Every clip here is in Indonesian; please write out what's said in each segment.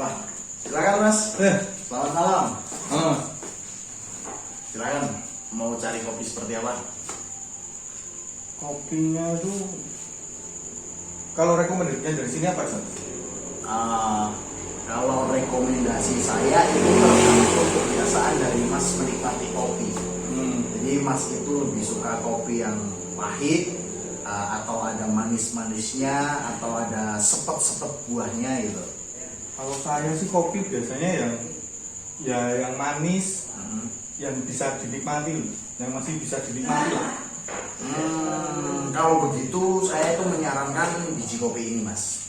Wah, silakan Mas. Selamat malam. Silakan. Mau cari kopi seperti apa? Kopinya itu kalau rekomendasinya dari sini apa Mas? Kalau rekomendasi saya itu tergantung kebiasaan dari Mas menikmati kopi. Jadi Mas itu lebih suka kopi yang pahit, atau ada manis-manisnya, atau ada sepet-sepet buahnya gitu. Kalau saya sih kopi biasanya yang manis, yang bisa dinikmati, yang masih bisa dinikmati lah. Kalau begitu saya itu menyarankan biji kopi ini Mas.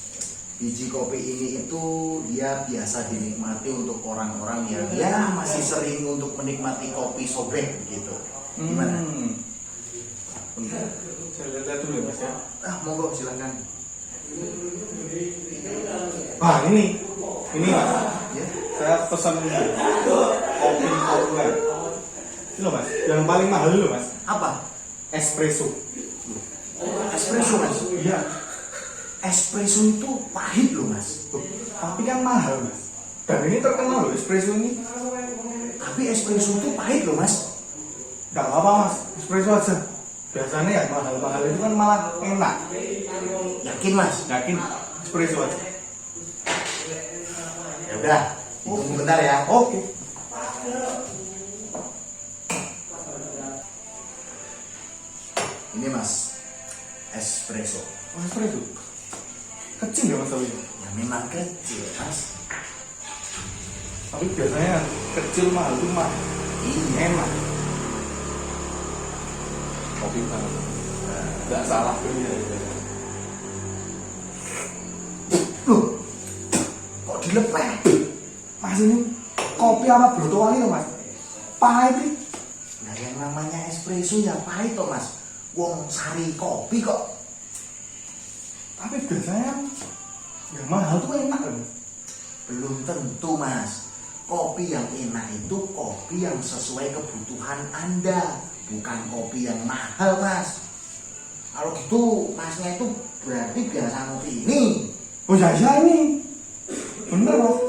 Biji kopi ini itu dia biasa dinikmati untuk orang-orang yang ya masih sering untuk menikmati kopi sobek gitu. Gimana? Saya lihat dulu ya Mas ya. Monggo silakan. Wah ini Mas. Ya. Saya pesan kopi populer. Ini loh Mas, yang paling mahal loh Mas. Apa? Espresso. Espresso Mas. Iya. Espresso itu pahit loh Mas. Tapi kan mahal Mas. Dan ini terkenal loh espresso ini. Tapi espresso itu pahit loh Mas. Gak apa-apa Mas, espresso aja. Biasanya ya mahal-mahal itu kan malah enak. Yakin Mas? Yakin espresso aja. Ya udah, tunggu bentar ya. Oke. Ini Mas, espresso. Oh, espresso. Kecil ya Mas tapi. Ya memang kecil Mas. Tapi biasanya kecil mahal itu mah enak. Kopi banget. Gak salah tuh ya. Loh, kok dilepeh? Mas ini kopi apa brotoali loh Mas? Pahit nih. Nah yang namanya espresso ya pahit toh Mas. Wong sari kopi kok. Tapi biasanya yang mahal tuh enak kan? Belum tentu Mas. Kopi yang enak itu kopi yang sesuai kebutuhan Anda, bukan kopi yang mahal Mas. Kalau gitu Masnya itu berarti biasa ngopi ini. Oh ya ini. Bener Mas.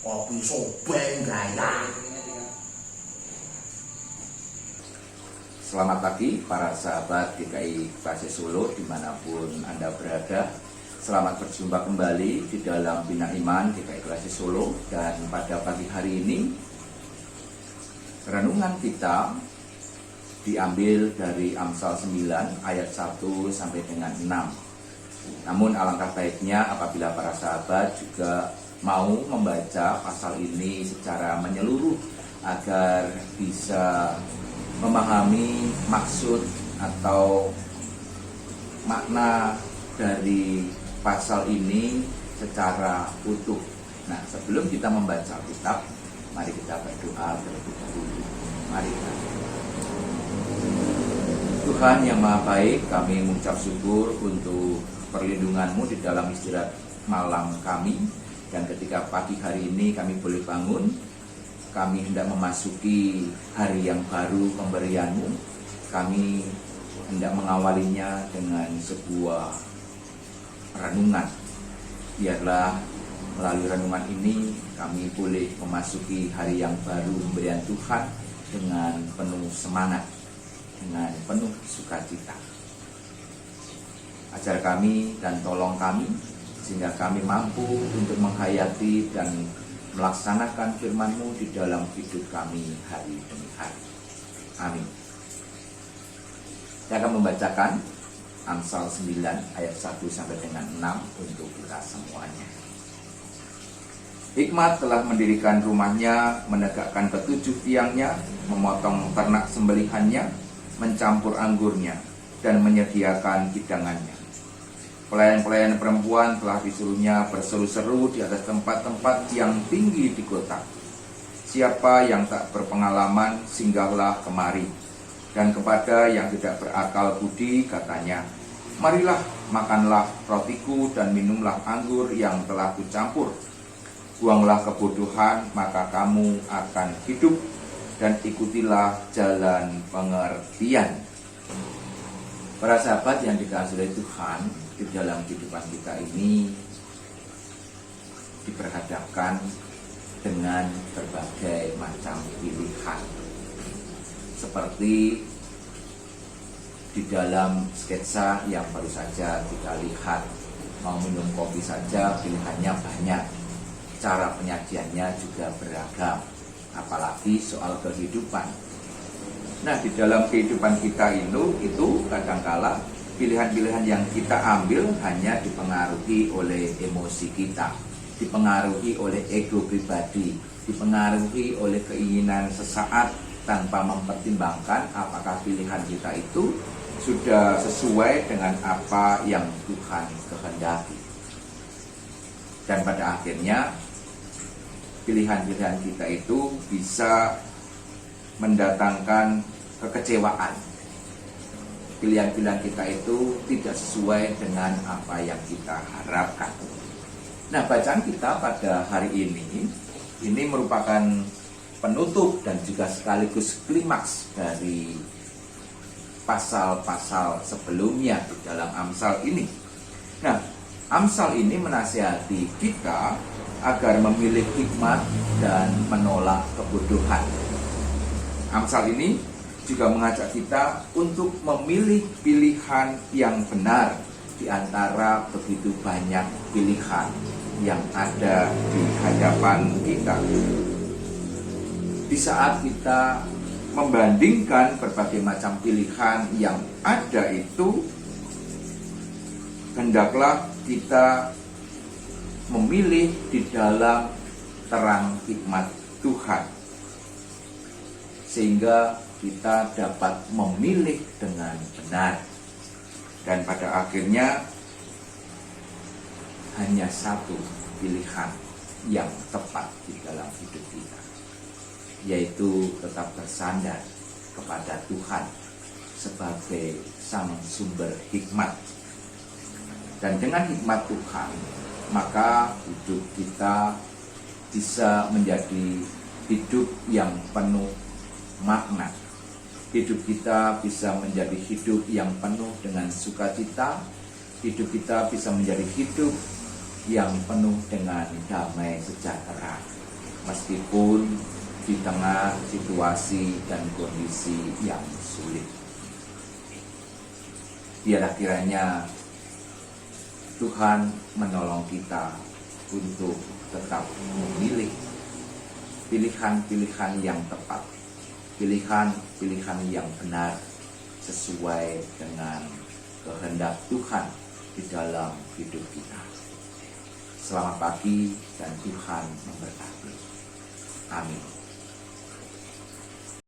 Kopi sobeng gaya. Selamat pagi para sahabat GKI Klase Solo dimanapun Anda berada. Selamat berjumpa kembali di dalam Bina Iman GKI Klase Solo. Dan pada pagi hari ini renungan kita diambil dari Amsal 9 ayat 1 sampai dengan 6. Namun alangkah baiknya apabila para sahabat juga mau membaca pasal ini secara menyeluruh agar bisa memahami maksud atau makna dari pasal ini secara utuh. Nah, sebelum kita membaca kitab, mari kita berdoa terlebih dahulu. Mari kita berdoa. Tuhan yang Maha Baik, kami mengucap syukur untuk perlindungan-Mu di dalam istirahat malam kami. Dan ketika pagi hari ini kami boleh bangun, kami hendak memasuki hari yang baru pemberian-Mu. Kami hendak mengawalinya dengan sebuah renungan. Biarlah melalui renungan ini kami boleh memasuki hari yang baru pemberian Tuhan dengan penuh semangat, dengan penuh sukacita. Ajar kami dan tolong kami sehingga kami mampu untuk menghayati dan melaksanakan firman-Mu di dalam hidup kami hari demi hari. Amin. Saya akan membacakan Amsal 9 ayat 1 sampai dengan 6 untuk kita semuanya. Hikmat telah mendirikan rumahnya, menegakkan ketujuh tiangnya, memotong ternak sembelihannya, mencampur anggurnya, dan menyediakan hidangannya. Pelayan-pelayan perempuan telah disuruhnya berseru-seru di atas tempat-tempat yang tinggi di kota. Siapa yang tak berpengalaman, singgahlah kemari. Dan kepada yang tidak berakal budi, katanya, marilah, makanlah rotiku dan minumlah anggur yang telah kucampur. Buanglah kebodohan, maka kamu akan hidup, dan ikutilah jalan pengertian. Para sahabat yang dikasihi oleh Tuhan, di dalam kehidupan kita ini diperhadapkan dengan berbagai macam pilihan. Seperti di dalam sketsa yang baru saja kita lihat, mau minum kopi saja pilihannya banyak, cara penyajiannya juga beragam, apalagi soal kehidupan. Nah, di dalam kehidupan kita itu kadangkala pilihan-pilihan yang kita ambil hanya dipengaruhi oleh emosi kita, dipengaruhi oleh ego pribadi, dipengaruhi oleh keinginan sesaat tanpa mempertimbangkan apakah pilihan kita itu sudah sesuai dengan apa yang Tuhan kehendaki. Dan pada akhirnya pilihan-pilihan kita itu bisa mendatangkan kekecewaan. Pilihan-pilihan kita itu tidak sesuai dengan apa yang kita harapkan. Nah, bacaan kita pada hari ini merupakan penutup dan juga sekaligus klimaks dari pasal-pasal sebelumnya di dalam Amsal ini. Nah, Amsal ini menasihati kita agar memilih hikmat dan menolak kebodohan. Amsal ini juga mengajak kita untuk memilih pilihan yang benar di antara begitu banyak pilihan yang ada di hadapan kita. Di saat kita membandingkan berbagai macam pilihan yang ada itu, hendaklah kita memilih di dalam terang hikmat Tuhan, sehingga kita dapat memilih dengan benar. Dan pada akhirnya hanya satu pilihan yang tepat di dalam hidup kita, yaitu tetap bersandar kepada Tuhan sebagai sang sumber hikmat. Dan dengan hikmat Tuhan, maka hidup kita bisa menjadi hidup yang penuh makna. Hidup kita bisa menjadi hidup yang penuh dengan sukacita. Hidup kita bisa menjadi hidup yang penuh dengan damai sejahtera, meskipun di tengah situasi dan kondisi yang sulit. Biarlah kiranya Tuhan menolong kita untuk tetap memilih pilihan-pilihan yang tepat, pilihan-pilihan yang benar sesuai dengan kehendak Tuhan di dalam hidup kita. Selamat pagi dan Tuhan memberkati. Amin.